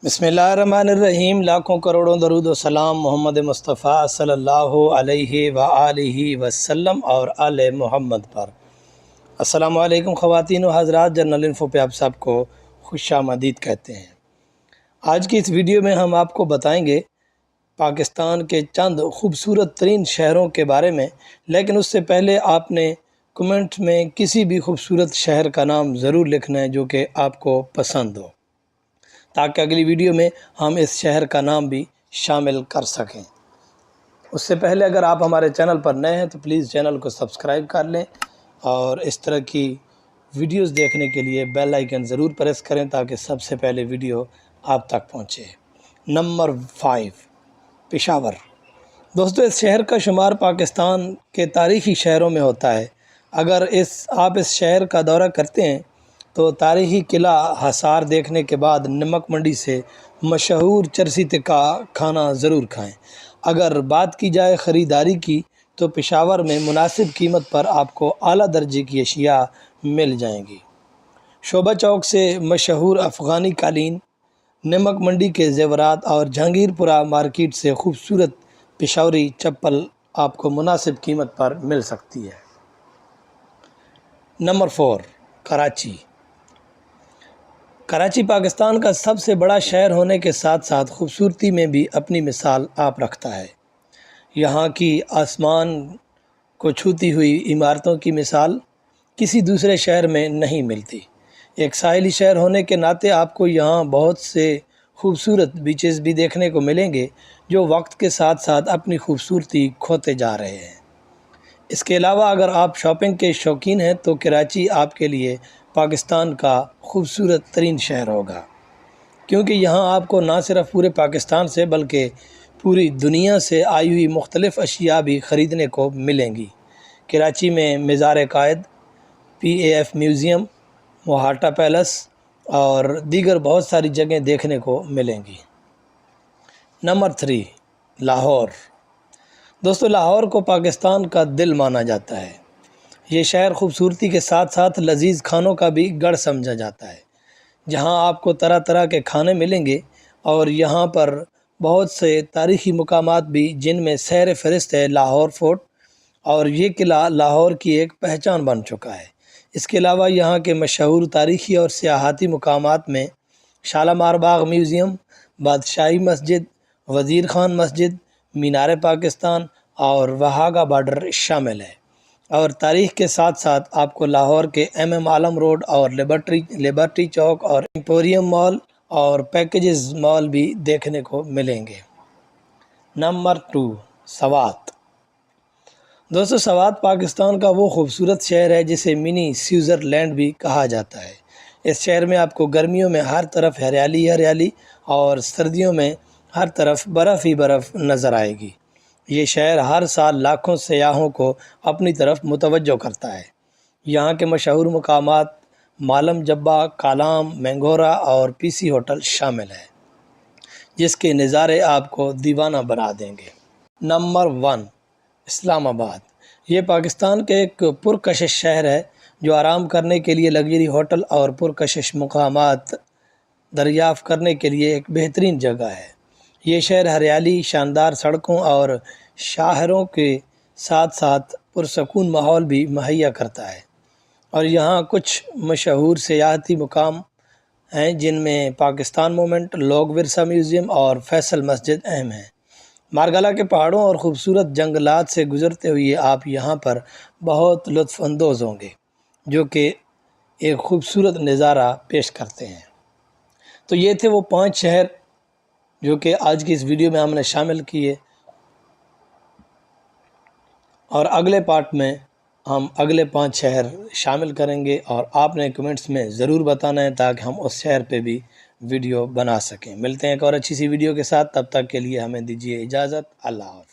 बिस्मिल्लाहिर्रहमानिर्रहीम। लाखों करोड़ों दरूद व सलाम मोहम्मद मुस्तफ़ा सल्लल्लाहु अलैहि व आलिहि वसल्लम और आले मोहम्मद पर। अस्सलामु अलैकुम ख़वातीन व हज़रात, जनरल इन्फो पे आप सबको खुशामदीद कहते हैं। आज की इस वीडियो में हम आपको बताएंगे पाकिस्तान के चंद खूबसूरत तरीन शहरों के बारे में, लेकिन उससे पहले आपने कमेंट में किसी भी खूबसूरत शहर का नाम ज़रूर लिखना है जो कि आपको पसंद हो, ताकि अगली वीडियो में हम इस शहर का नाम भी शामिल कर सकें। उससे पहले अगर आप हमारे चैनल पर नए हैं तो प्लीज़ चैनल को सब्सक्राइब कर लें और इस तरह की वीडियोस देखने के लिए बेल आइकन ज़रूर प्रेस करें ताकि सबसे पहले वीडियो आप तक पहुंचे। नंबर 5, पेशावर। दोस्तों, इस शहर का शुमार पाकिस्तान के तारीख़ी शहरों में होता है। अगर आप इस शहर का दौरा करते हैं तो तारीख़ी किला हिसार देखने के बाद नमक मंडी से मशहूर चरसी टिक्का खाना ज़रूर खाएं। अगर बात की जाए ख़रीदारी की तो पेशावर में मुनासिब कीमत पर आपको आला दर्जे की अशिया मिल जाएंगी। शोभा चौक से मशहूर अफ़गानी कालीन, नमक मंडी के ज़ेवरात और जहांगीरपुरा मार्केट से खूबसूरत पेशावरी चप्पल आपको मुनासिब कीमत पर मिल सकती है। नंबर 4, कराची। कराची पाकिस्तान का सबसे बड़ा शहर होने के साथ साथ खूबसूरती में भी अपनी मिसाल आप रखता है। यहाँ की आसमान को छूती हुई इमारतों की मिसाल किसी दूसरे शहर में नहीं मिलती। एक साहिली शहर होने के नाते आपको यहाँ बहुत से खूबसूरत बीचेस भी देखने को मिलेंगे जो वक्त के साथ साथ अपनी खूबसूरती खोते जा रहे हैं। इसके अलावा अगर आप शॉपिंग के शौकीन हैं तो कराची आपके लिए पाकिस्तान का खूबसूरत तरीन शहर होगा, क्योंकि यहाँ आपको ना सिर्फ पूरे पाकिस्तान से बल्कि पूरी दुनिया से आई हुई मुख्तलिफ़ अशिया भी ख़रीदने को मिलेंगी। कराची में मज़ार कायद, PAF म्यूज़ियम, मोहाटा पैलेस और दीगर बहुत सारी जगह देखने को मिलेंगी। नंबर 3, लाहौर। दोस्तों, लाहौर को पाकिस्तान का दिल माना जाता है। ये शहर खूबसूरती के साथ साथ लजीज खानों का भी गढ़ समझा जाता है, जहां आपको तरह तरह के खाने मिलेंगे और यहां पर बहुत से तारीख़ी मुकामात भी, जिनमें सैर फहरिस्त है लाहौर फोर्ट, और ये किला लाहौर की एक पहचान बन चुका है। इसके अलावा यहाँ के मशहूर तारीख़ी और सियाहती मुकामात में शालामार बाग म्यूज़ियम, बादशाही मस्जिद, वज़ीर खान मस्जिद, मीनार पाकिस्तान और वहागा बॉर्डर शामिल है। और तारीख़ के साथ साथ आपको लाहौर के MM आलम रोड और लिबर्टी चौक और एम्पोरियम मॉल और पैकेजेस मॉल भी देखने को मिलेंगे। नंबर 2, सवात। दोस्तों, सवात पाकिस्तान का वो खूबसूरत शहर है जिसे मिनी स्विट्ज़रलैंड भी कहा जाता है। इस शहर में आपको गर्मियों में हर तरफ हरियाली हरियाली और सर्दियों में हर तरफ बर्फ़ ही बर्फ़ नज़र आएगी। ये शहर हर साल लाखों सयाहों को अपनी तरफ मुतवज्जो करता है। यहाँ के मशहूर मुकामात मालम जब्बा, कालाम, मैंगोरा और PC होटल शामिल है, जिसके नज़ारे आपको दीवाना बना देंगे। नंबर 1, इस्लामाबाद। ये पाकिस्तान के एक पुरकशिश शहर है जो आराम करने के लिए लग्जरी होटल और पुरकशिश मुकामात दरियाफ़्त करने के लिए एक बेहतरीन जगह है। ये शहर हरियाली, शानदार सड़कों और शाहरों के साथ साथ पुरसकून माहौल भी मुहैया करता है। और यहाँ कुछ मशहूर सियाहती मुकाम हैं जिनमें पाकिस्तान मोमेंट, लोग विरसा म्यूज़ियम और फैसल मस्जिद अहम हैं। मारगला के पहाड़ों और ख़ूबसूरत जंगलात से गुज़रते हुए आप यहाँ पर बहुत लुत्फ़ अंदोज़ होंगे, जो कि एक ख़ूबसूरत नज़ारा पेश करते हैं। तो ये थे वो 5 शहर जो कि आज की इस वीडियो में हमने शामिल किए, और अगले पार्ट में हम अगले 5 शहर शामिल करेंगे और आपने कमेंट्स में ज़रूर बताना है ताकि हम उस शहर पे भी वीडियो बना सकें। मिलते हैं एक और अच्छी सी वीडियो के साथ, तब तक के लिए हमें दीजिए इजाज़त। अल्लाह हाफ़िज़।